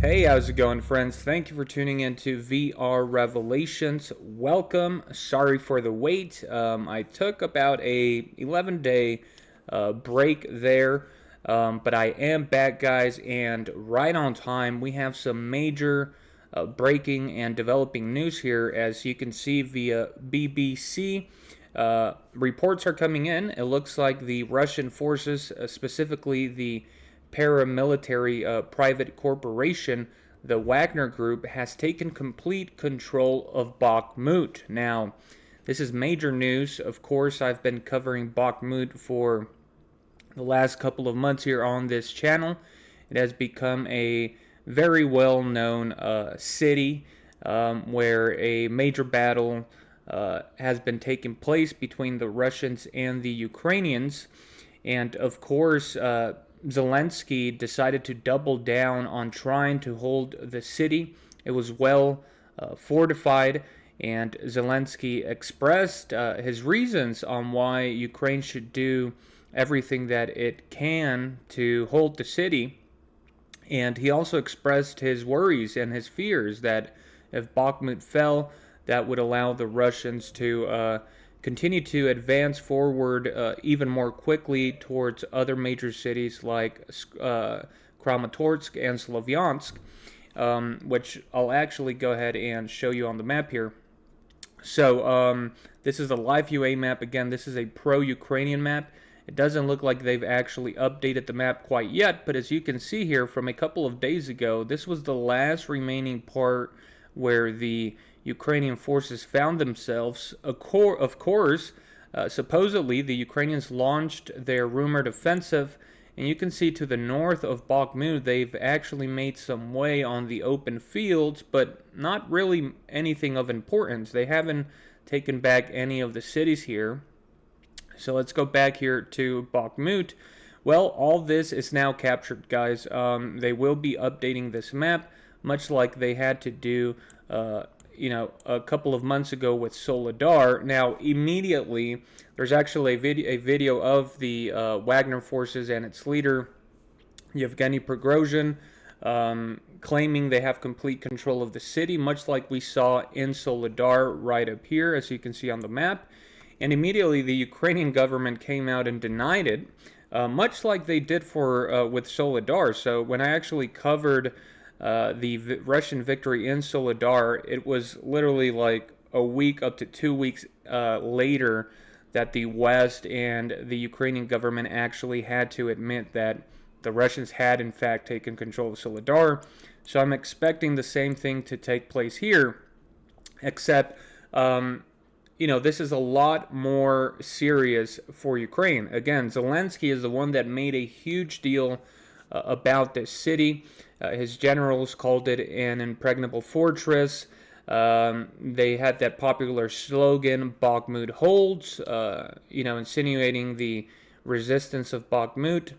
Hey, how's it going, friends? Thank you for tuning in to VR Revelations. Welcome. Sorry for the wait. I took about a 11-day break there, but I am back, guys, and right on time. We have some major breaking and developing news here, as you can see via BBC. Reports are coming in. It looks like the Russian forces, specifically the paramilitary private corporation, the Wagner Group, has taken complete control of Bakhmut. Now, this is major news. Of course, I've been covering Bakhmut for the last couple of months here on this channel. It has become a very well-known city where a major battle has been taking place between the Russians and the Ukrainians. And of course, Zelensky decided to double down on trying to hold the city. It was well fortified, and Zelensky expressed his reasons on why Ukraine should do everything that it can to hold the city. And he also expressed his worries and his fears that if Bakhmut fell, that would allow the Russians to continue to advance forward even more quickly towards other major cities like Kramatorsk and Slavyansk, which I'll actually go ahead and show you on the map here. So this is a live UA map. Again, this is a pro-Ukrainian map. It doesn't look like they've actually updated the map quite yet, but as you can see here from a couple of days ago, this was the last remaining part where the Ukrainian forces found themselves. Of course, supposedly the Ukrainians launched their rumored offensive, and you can see to the north of Bakhmut they've actually made some way on the open fields, but not really anything of importance. They haven't taken back any of the cities here. So let's go back here to Bakhmut. Well, all this is now captured, guys. They will be updating this map, much like they had to do a couple of months ago with Soledar. Now, immediately, there's actually a video of the Wagner forces and its leader, Yevgeny Prigozhin, claiming they have complete control of the city, much like we saw in Soledar right up here, as you can see on the map. And immediately, the Ukrainian government came out and denied it, much like they did with Soledar. So when I actually covered the Russian victory in Soledar, it was literally like a week up to 2 weeks later that the West and the Ukrainian government actually had to admit that the Russians had in fact taken control of Soledar. So I'm expecting the same thing to take place here, except this is a lot more serious for Ukraine. Again, Zelensky is the one that made a huge deal about this city. His generals called it an impregnable fortress. They had that popular slogan, Bakhmut holds, insinuating the resistance of Bakhmut.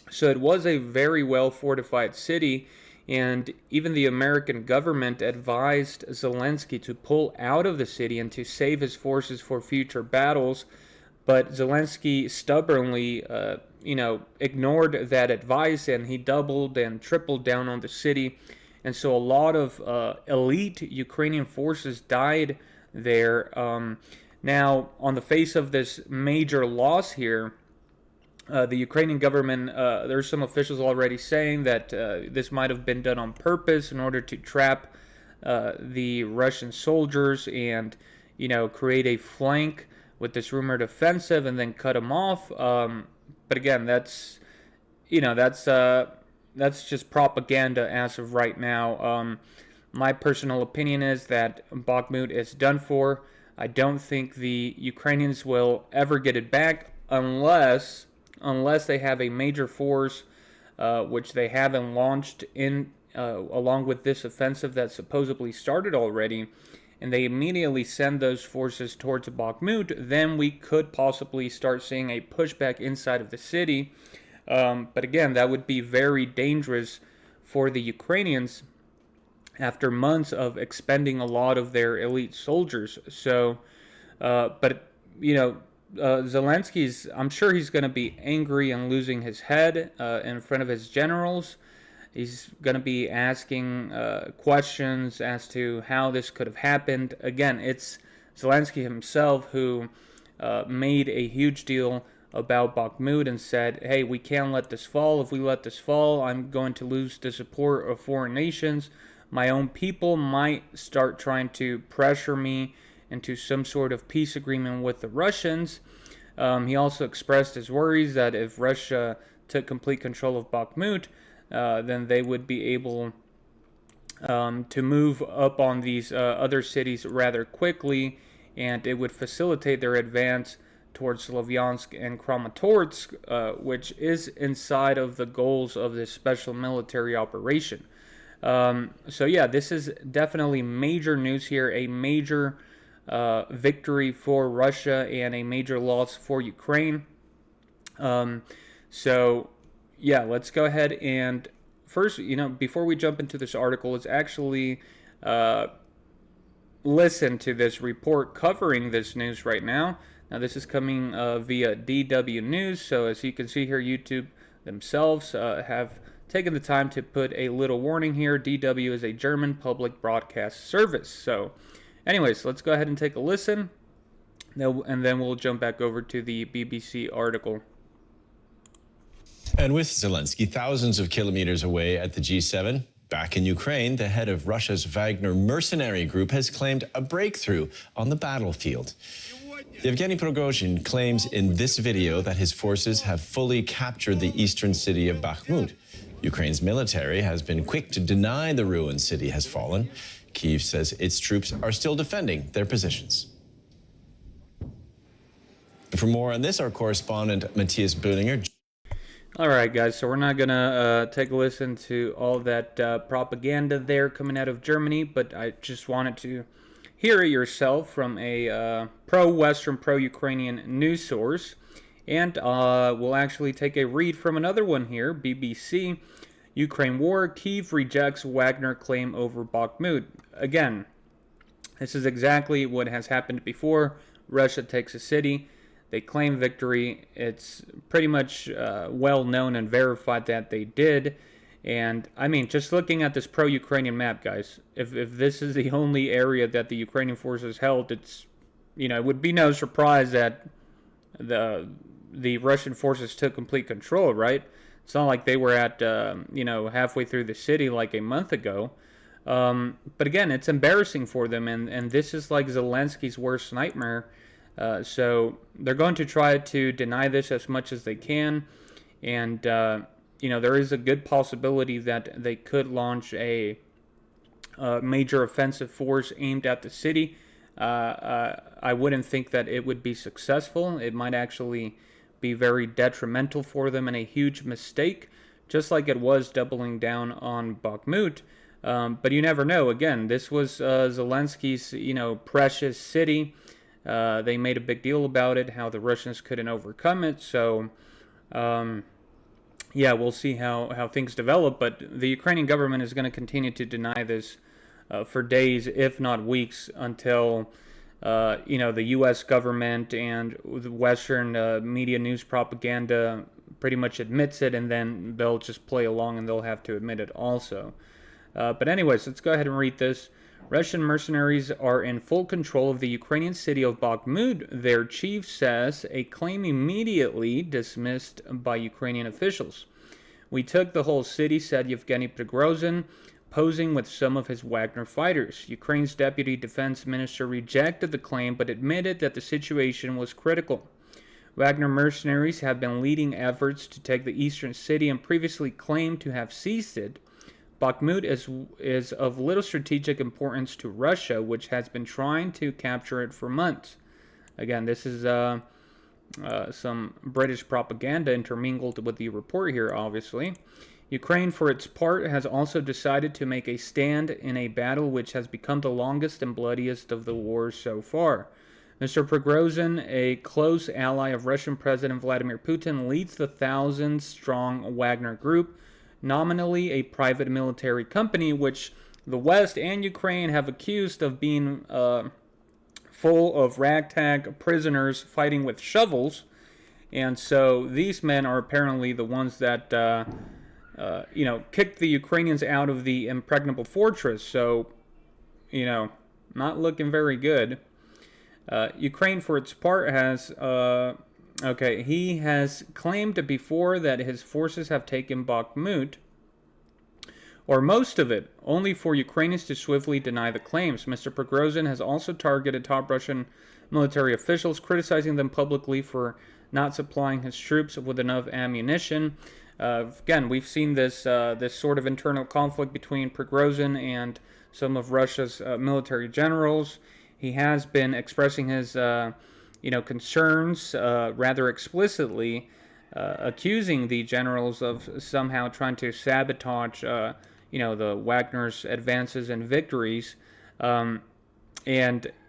So it was a very well fortified city, and even the American government advised Zelensky to pull out of the city and to save his forces for future battles. But Zelensky stubbornly, ignored that advice, and he doubled and tripled down on the city. And so a lot of elite Ukrainian forces died there. Now, on the face of this major loss here, the Ukrainian government, there's some officials already saying that this might have been done on purpose in order to trap the Russian soldiers and, create a flank with this rumored offensive and then cut them off. But again, that's just propaganda as of right now. My personal opinion is that Bakhmut is done for. I don't think the Ukrainians will ever get it back unless they have a major force, which they haven't launched in along with this offensive that supposedly started already, and they immediately send those forces towards Bakhmut, then we could possibly start seeing a pushback inside of the city. But again, that would be very dangerous for the Ukrainians after months of expending a lot of their elite soldiers. So, Zelensky's, I'm sure he's going to be angry and losing his head in front of his generals. He's going to be asking questions as to how this could have happened. Again, it's Zelensky himself who made a huge deal about Bakhmut and said, hey, we can't let this fall. If we let this fall, I'm going to lose the support of foreign nations. My own people might start trying to pressure me into some sort of peace agreement with the Russians. He also expressed his worries that if Russia took complete control of Bakhmut, then they would be able to move up on these other cities rather quickly, and it would facilitate their advance towards Slavyansk and Kramatorsk, which is inside of the goals of this special military operation. So yeah, this is definitely major news here, a major victory for Russia and a major loss for Ukraine. So yeah, let's go ahead and first, before we jump into this article, let's actually listen to this report covering this news right now. Now, this is coming via DW News. So as you can see here, YouTube themselves have taken the time to put a little warning here. DW is a German public broadcast service. So anyways, let's go ahead and take a listen, and then we'll jump back over to the BBC article. And with Zelensky thousands of kilometers away at the G7, back in Ukraine, the head of Russia's Wagner mercenary group has claimed a breakthrough on the battlefield. Yevgeny Prigozhin claims in this video that his forces have fully captured the eastern city of Bakhmut. Ukraine's military has been quick to deny the ruined city has fallen. Kyiv says its troops are still defending their positions. For more on this, our correspondent Matthias Böhlinger. All right, guys, so we're not going to take a listen to all that propaganda there coming out of Germany, but I just wanted to hear it yourself from a pro-Western, pro-Ukrainian news source. And we'll actually take a read from another one here, BBC. Ukraine war, Kyiv rejects Wagner claim over Bakhmut. Again, this is exactly what has happened before. Russia takes a city. They claim victory. It's pretty much well known and verified that they did. And, I mean, just looking at this pro-Ukrainian map, guys, if this is the only area that the Ukrainian forces held, it's, it would be no surprise that the Russian forces took complete control, right? It's not like they were at, halfway through the city like a month ago. But again, it's embarrassing for them, and this is like Zelensky's worst nightmare. So they're going to try to deny this as much as they can, and there is a good possibility that they could launch a major offensive force aimed at the city. I wouldn't think that it would be successful. It might actually be very detrimental for them and a huge mistake, just like it was doubling down on Bakhmut. But you never know. Again, this was Zelensky's, precious city. They made a big deal about it, how the Russians couldn't overcome it. So, we'll see how things develop. But the Ukrainian government is going to continue to deny this for days, if not weeks, until the U.S. government and the Western media news propaganda pretty much admits it, and then they'll just play along and they'll have to admit it also. But anyways, let's go ahead and read this. Russian mercenaries are in full control of the Ukrainian city of Bakhmut, their chief says, a claim immediately dismissed by Ukrainian officials. We took the whole city, said Yevgeny Prigozhin, posing with some of his Wagner fighters. Ukraine's deputy defense minister rejected the claim but admitted that the situation was critical. Wagner mercenaries have been leading efforts to take the eastern city and previously claimed to have seized it. Bakhmut is of little strategic importance to Russia, which has been trying to capture it for months. Again, this is some British propaganda intermingled with the report here, obviously. Ukraine, for its part, has also decided to make a stand in a battle which has become the longest and bloodiest of the wars so far. Mr. Prigozhin, a close ally of Russian President Vladimir Putin, leads the thousands-strong Wagner Group, nominally a private military company which the West and Ukraine have accused of being full of ragtag prisoners fighting with shovels. And so these men are apparently the ones that kicked the Ukrainians out of the Impregnable Fortress. So, not looking very good. Ukraine, for its part, has he has claimed before that his forces have taken Bakhmut, or most of it, only for Ukrainians to swiftly deny the claims. Mr. Prigozhin has also targeted top Russian military officials, criticizing them publicly for not supplying his troops with enough ammunition. Again, we've seen this sort of internal conflict between Prigozhin and some of Russia's military generals. He has been expressing his concerns rather explicitly, accusing the generals of somehow trying to sabotage the Wagner's advances and victories. And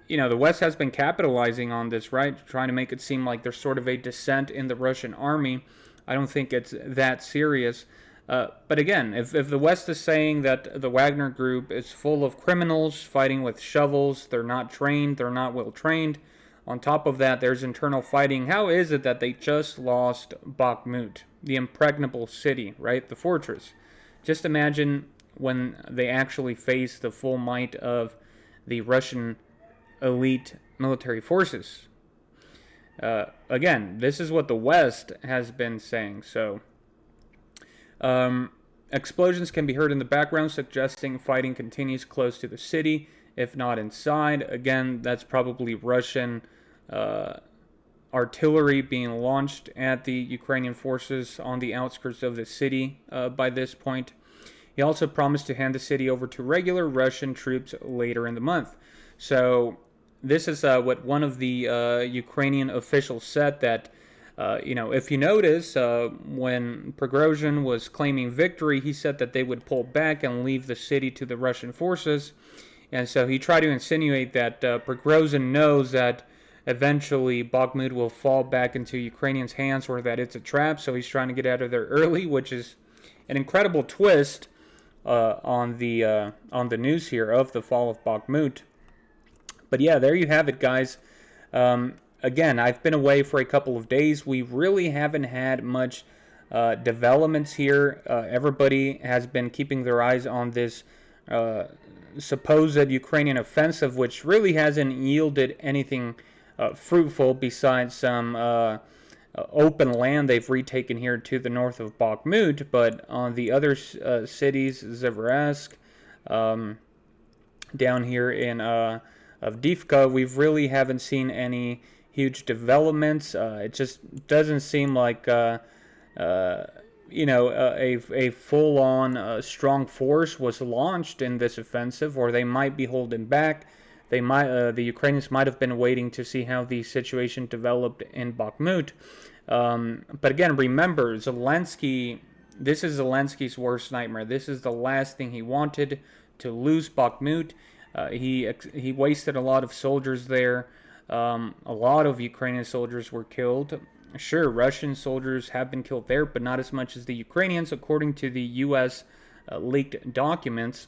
the West has been capitalizing on this, right? Trying to make it seem like there's sort of a dissent in the Russian army. I don't think it's that serious. But again, if the West is saying that the Wagner Group is full of criminals fighting with shovels, they're not trained, they're not well trained. On top of that, there's internal fighting. How is it that they just lost Bakhmut, the impregnable city, right? The fortress. Just imagine when they actually face the full might of the Russian elite military forces. Again, this is what the West has been saying. So, explosions can be heard in the background, suggesting fighting continues close to the city, if not inside. Again, that's probably Russian artillery being launched at the Ukrainian forces on the outskirts of the city by this point. He also promised to hand the city over to regular Russian troops later in the month. So this is what one of the Ukrainian officials said, that if you notice, when Prigozhin was claiming victory, he said that they would pull back and leave the city to the Russian forces. And so he tried to insinuate that Prigozhin knows that eventually Bakhmut will fall back into Ukrainians' hands, or that it's a trap, so he's trying to get out of there early, which is an incredible twist on the news here of the fall of Bakhmut. But yeah, there you have it, guys. Again, I've been away for a couple of days. We really haven't had much developments here. Everybody has been keeping their eyes on this supposed Ukrainian offensive, which really hasn't yielded anything fruitful besides some open land they've retaken here to the north of Bakhmut. But on the other cities, Zveresk, down here in Avdiivka, we really haven't seen any huge developments. It just doesn't seem like a full-on strong force was launched in this offensive, or they might be holding back. The Ukrainians might have been waiting to see how the situation developed in Bakhmut. But again, remember, Zelensky. This is Zelensky's worst nightmare. This is the last thing he wanted, to lose Bakhmut. He wasted a lot of soldiers there. A lot of Ukrainian soldiers were killed. Sure, Russian soldiers have been killed there, but not as much as the Ukrainians, according to the U.S. Leaked documents.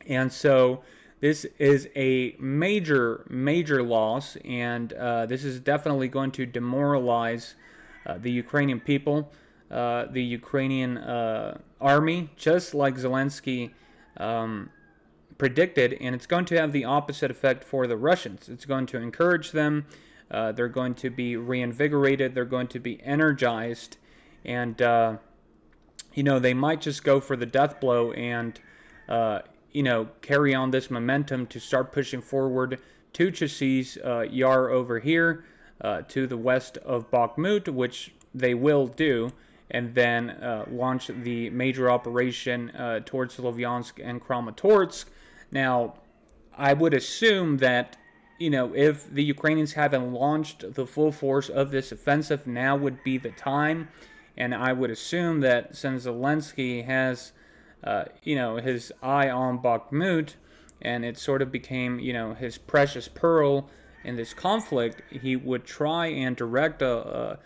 And so this is a major, major loss, and this is definitely going to demoralize the Ukrainian people, the Ukrainian army, just like Zelensky predicted, and it's going to have the opposite effect for the Russians. It's going to encourage them. They're going to be reinvigorated. They're going to be energized, and they might just go for the death blow and carry on this momentum to start pushing forward to Chasiz Yar over here, to the west of Bakhmut, which they will do, and then launch the major operation towards Slovyansk and Kramatorsk. Now, I would assume that, if the Ukrainians haven't launched the full force of this offensive, now would be the time. And I would assume that since Zelensky has, his eye on Bakhmut, and it sort of became, his precious pearl in this conflict, he would try and direct a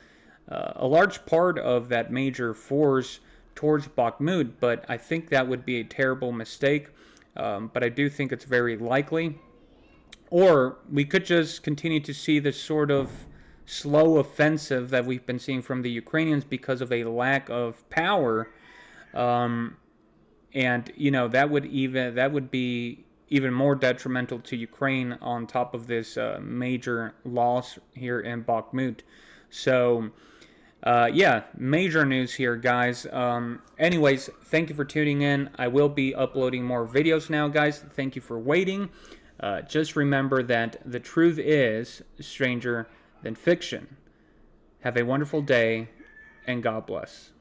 large part of that major force towards Bakhmut. But I think that would be a terrible mistake. But I do think it's very likely. Or we could just continue to see this sort of slow offensive that we've been seeing from the Ukrainians because of a lack of power And that would be even more detrimental to Ukraine on top of this major loss here in Bakhmut. So yeah, major news here, guys. Anyways, thank you for tuning in. I will be uploading more videos now, guys. Thank you for waiting. Just remember that the truth is stranger than fiction. Have a wonderful day, and God bless.